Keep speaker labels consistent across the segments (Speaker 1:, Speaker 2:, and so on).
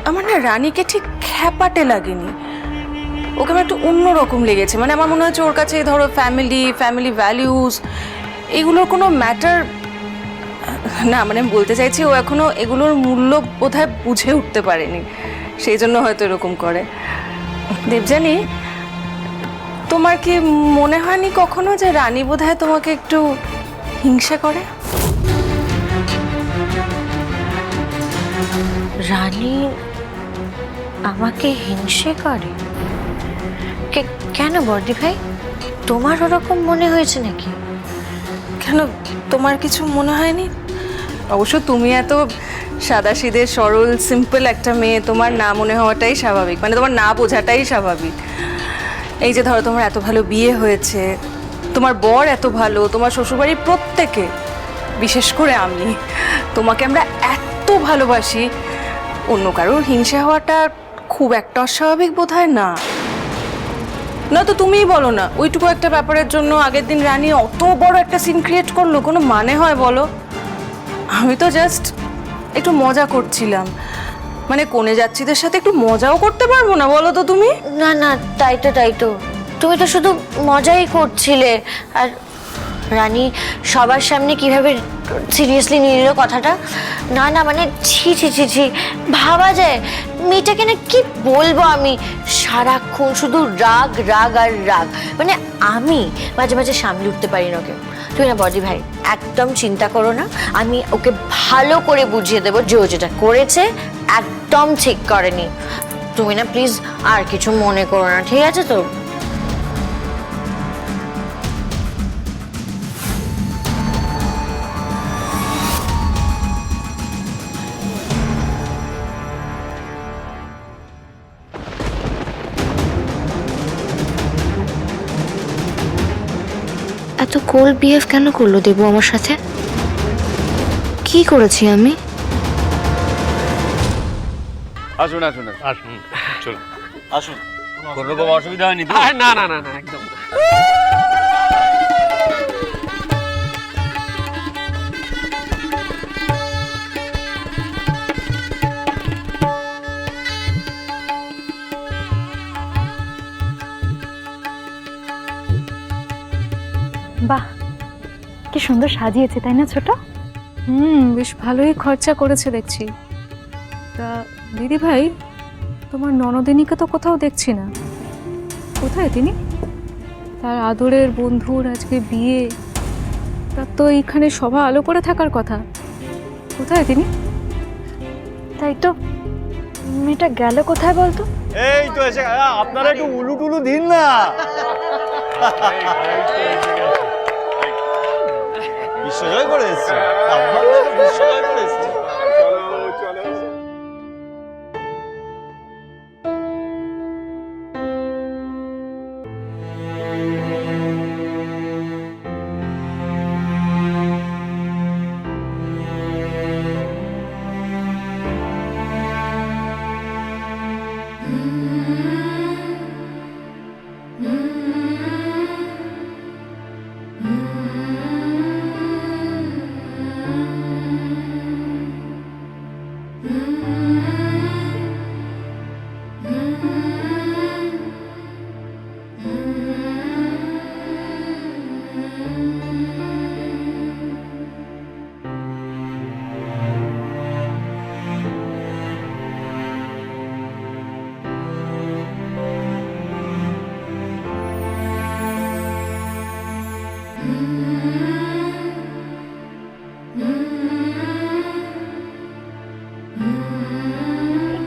Speaker 1: আমার না রানীকে ঠিক খ্যাপাটে লাগেনি, ওকে আমার একটু অন্যরকম লেগেছে। মানে আমার মনে হচ্ছে ওর কাছে ধরো ফ্যামিলি ভ্যালিউজ এগুলোর কোনো ম্যাটার না। মানে আমি বলতে চাইছি ও এখনো এগুলোর মূল্য বোধহয় বুঝে উঠতে পারেনি, সেই জন্য হয়তো এরকম করে। দেবযানী, তোমার কি মনে হয়নি কখনো যে রানী বোধহয় তোমাকে একটু হিংসা করে?
Speaker 2: রানী আমাকে হিংসে করে? কেন বর্দি ভাই, তোমার ওরকম মনে হয়েছে নাকি?
Speaker 1: কেন, তোমার কিছু মনে হয়নি? অবশ্য তুমি এত সাদাসিধে সরল সিম্পল একটা মেয়ে, তোমার না মনে হওয়াটাই স্বাভাবিক, মানে তোমার না বোঝাটাই স্বাভাবিক। এই যে ধরো তোমার এত ভালো বিয়ে হয়েছে, তোমার বর এত ভালো, তোমার শ্বশুরবাড়ির প্রত্যেকে, বিশেষ করে আমি, তোমাকে আমরা এত ভালোবাসি, অন্য কারোর হিংসা হওয়াটা খুব একটা অস্বাভাবিক বোধ হয় না। না তো তুমিই বলো না, ওইটুকু একটা ব্যাপারের জন্য আগের দিন রানী অত বড় একটা সিন ক্রিয়েট করলো, কোনো মানে হয় বলো? আমি তো জাস্ট একটু মজা করছিলাম, মানে কোণে যাচ্ছিদের সাথে একটু মজাও করতে পারবো না বলো তো তুমি?
Speaker 2: না না, তাই তো তুমি তো শুধু মজাই করছিলে। আর রানী সবার সামনে কিভাবে সিরিয়াসলি নিয়ে নিল কথাটা। না না, মানে ছি ছি ছি ছি, ভাবা যায়? মেয়েটাকে না কি বলবো আমি, সারাক্ষণ শুধু রাগ রাগ আর রাগ। মানে আমি মাঝে মাঝে সামলে উঠতে পারি না ওকে। তুমি না বদি ভাই একদম চিন্তা করো না, আমি ওকে ভালো করে বুঝিয়ে দেবো যে ও যেটা করেছে একদম ঠিক করেনি। তুমি না প্লিজ আর কিছু মনে করো না, ঠিক আছে তো? এত কোল্ড বিহেভ কেন করলো দেবু আমার সাথে? কি করেছি আমি?
Speaker 3: আসুন আসুন আসুন, চলুন আসুন। কোনো রকম অসুবিধা হয়নি তো?
Speaker 4: না না না না, একদম না।
Speaker 5: বাহ, কি সুন্দর সাজিয়েছে তাই না ছোট?
Speaker 6: বেশ ভালোই খরচা করেছে দেখছি। তা দিদি ভাই, তোমার ননদিনীকে তো কোথাও দেখছি না, কোথায় তিনি? তার আদরের বন্ধুর আজকে বিয়ে, তার তো এইখানে সভা আলো করে থাকার কথা, কোথায় তিনি?
Speaker 5: তাই তো, মেয়েটা গেল কোথায় বলতো?
Speaker 3: এই তো এসে, আপনারা একটু উলু টুলু দিন না। বিশ্বজয় করে এসছে, বিশ্বজয় করে এসছে।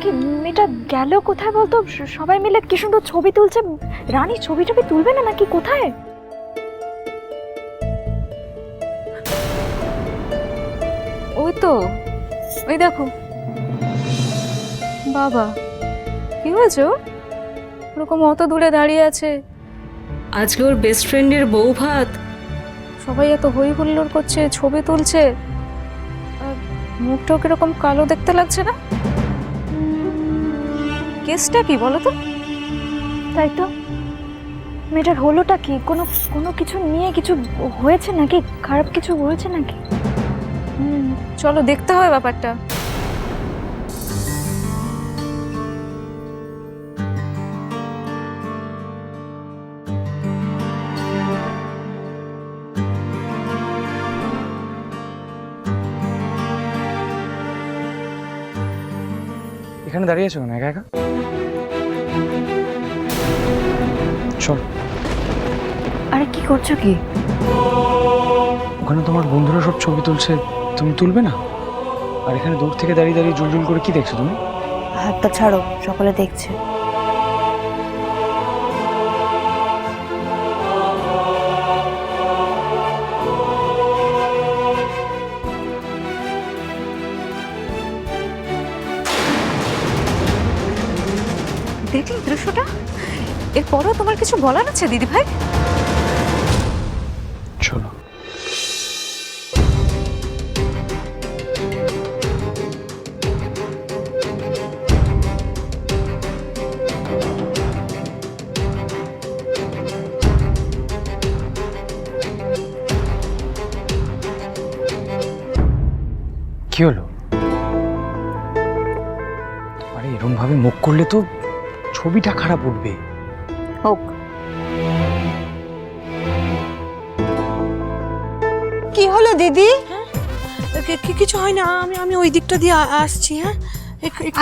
Speaker 5: কি মেয়েটা গেল কোথায় বলতো? সবাই মিলে কি সুন্দর ছবি তুলছে, রানী ছবি টবি তুলবে না নাকি? কোথায়?
Speaker 6: ওই তো, ওই দেখো। বাবা, কি হয়েছে ওর? ওরকম অত দূরে দাঁড়িয়ে আছে, আজকে ওর বেস্ট ফ্রেন্ডের বউ ভাত, সবাই এত হই হুল্লোড় করছে, ছবি তুলছে, আর মুখটাও কিরকম কালো দেখতে লাগছে না? কেসটা কি বলো তো?
Speaker 5: তাই তো, মেয়েটার হলোটা কি? কোনো কোনো কিছু নিয়ে কিছু হয়েছে নাকি? খারাপ কিছু হয়েছে নাকি?
Speaker 6: চলো দেখতে হয় ব্যাপারটা।
Speaker 4: এখানে দাঁড়িয়ে আছো কেন একা একা? চল।
Speaker 5: আরে কি করছো কি?
Speaker 4: ওখানে তোমার বন্ধুরা সব ছবি তুলছে, তুমি তুলবে না? আর এখানে দূর থেকে দাঁড়িয়ে দাঁড়িয়ে জুলজুল করে কি দেখছো তুমি?
Speaker 5: হাতটা ছাড়ো, সকলে দেখছে।
Speaker 6: দেখলি দৃশ্যটা? এরপরও তোমার কিছু বলার আছে দিদি ভাই?
Speaker 4: চলো। কি হলো? আরে এরকম ভাবে মুখ করলে তো ছবিটা খারাপ উঠবে।
Speaker 5: হোক।
Speaker 7: কি হলো দিদি? কিছু হয় না, আমি ওই দিকটা দিয়ে আসছি। হ্যাঁ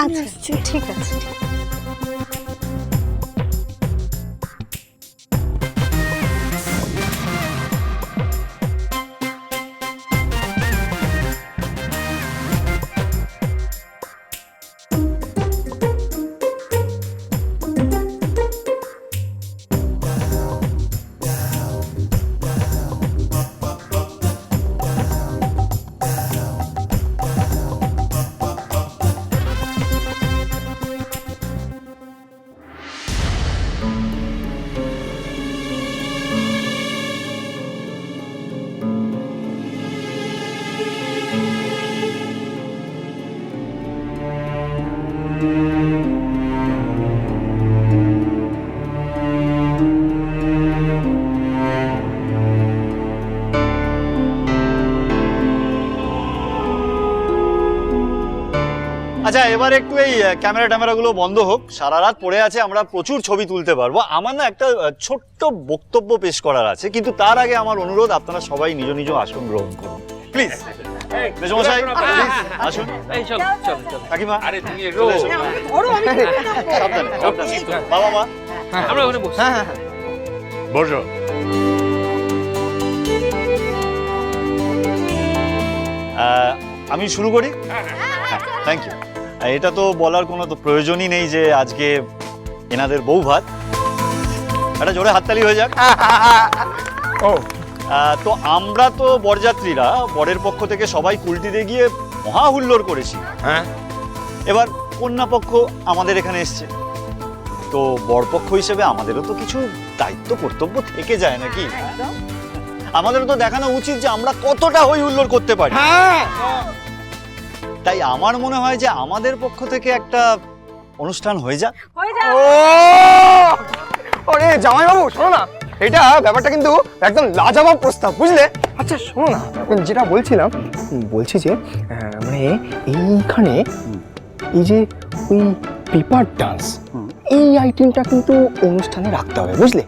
Speaker 5: আচ্ছা ঠিক আছে।
Speaker 8: আচ্ছা এবার একটু এই ক্যামেরাগুলো বন্ধ হোক। সারা রাত পড়ে আছে, আমরা প্রচুর ছবি তুলতে পারবো। আমার না একটা ছোট্ট বক্তব্য পেশ করার আছে, কিন্তু তার আগে আমার অনুরোধ আপনারা সবাই নিজ নিজ আসন গ্রহণ করুন প্লিজ। মেজমশাই প্লিজ আসুন। কাকিমা চলে এসো। সাবধানে সাবধানে। বাবা মা
Speaker 3: আমরা ওখানে বসি।
Speaker 8: বসো। আমি শুরু করি? Thank you. এটা তো বলার কোনো তো প্রয়োজনই নেই যে আজকে এনাদের বউ ভাত। একটা জোরে হাততালি হয়ে যাক।
Speaker 4: ও
Speaker 8: তো আমরা তো বরযাত্রীরা বরের পক্ষ থেকে সবাই কুলটিতে গিয়ে মহা হুল্লোড় করেছি।
Speaker 4: হ্যাঁ।
Speaker 8: এবার কন্যা পক্ষ আমাদের এখানে এসছে, তো বরপক্ষ হিসেবে আমাদেরও তো কিছু দায়িত্ব কর্তব্য থেকে যায় নাকি? আমাদেরও তো দেখানো উচিত যে আমরা কতটা হই হুল্লোড় করতে পারি। তাই আমার মনে হয় যে আমাদের পক্ষ থেকে একটা অনুষ্ঠান হয়ে যাক।
Speaker 4: ও আরে জামাইবাবু শোনো না, এটা ব্যাপারটা কিন্তু একদম লাজবাব প্রস্তাব, বুঝলে? আচ্ছা শোনো না, যেটা বলছিলাম, বলছি যে মানে এইখানে এই যে ওই পেপার ডান্স, এই আইটেমটা কিন্তু অনুষ্ঠানে রাখতে হবে, বুঝলে?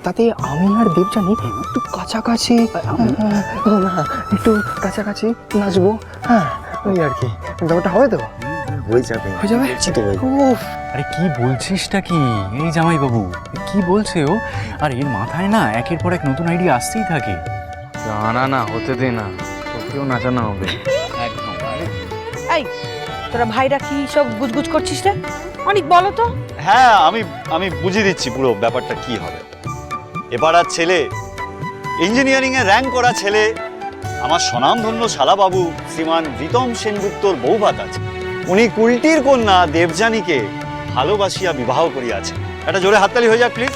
Speaker 4: তাতে আমি আর দেবযানী একটু কাছাকাছি, না একটু কাছাকাছি নাচবো। হ্যাঁ ওই আর কি, ব্যাপারটা হবে তো?
Speaker 9: হয়ে যাবে,
Speaker 4: হয়ে যাবে।
Speaker 9: উফ, আরে কি বলছিসটা কি এই জামাই বাবু, কি বলছে ও? আর এর মাথায় না একের পর এক নতুন আইডিয়া আসতেই থাকে।
Speaker 4: না না হতে দে না, তোকেও নাচানো হবে।
Speaker 9: একদম।
Speaker 7: এই তোরা ভাইরা কি সব গুজগুজ করছিস রে? অনেক বলো তো।
Speaker 8: হ্যাঁ আমি বুঝিয়ে দিচ্ছি পুরো ব্যাপারটা কি হবে। এবার আর ছেলে, ইঞ্জিনিয়ারিং এ র্যাঙ্ক করা ছেলে, আমার স্বনামধন্য শালাবাবু শ্রীমান প্রীতম সেনগুপ্তর বৌভাত আছে। উনি কুলটির কন্যা দেবযানীকে ভালোবাসিয়া বিবাহ করিয়াছেন। একটা জোরে হাততালি হয়ে যাক প্লিজ।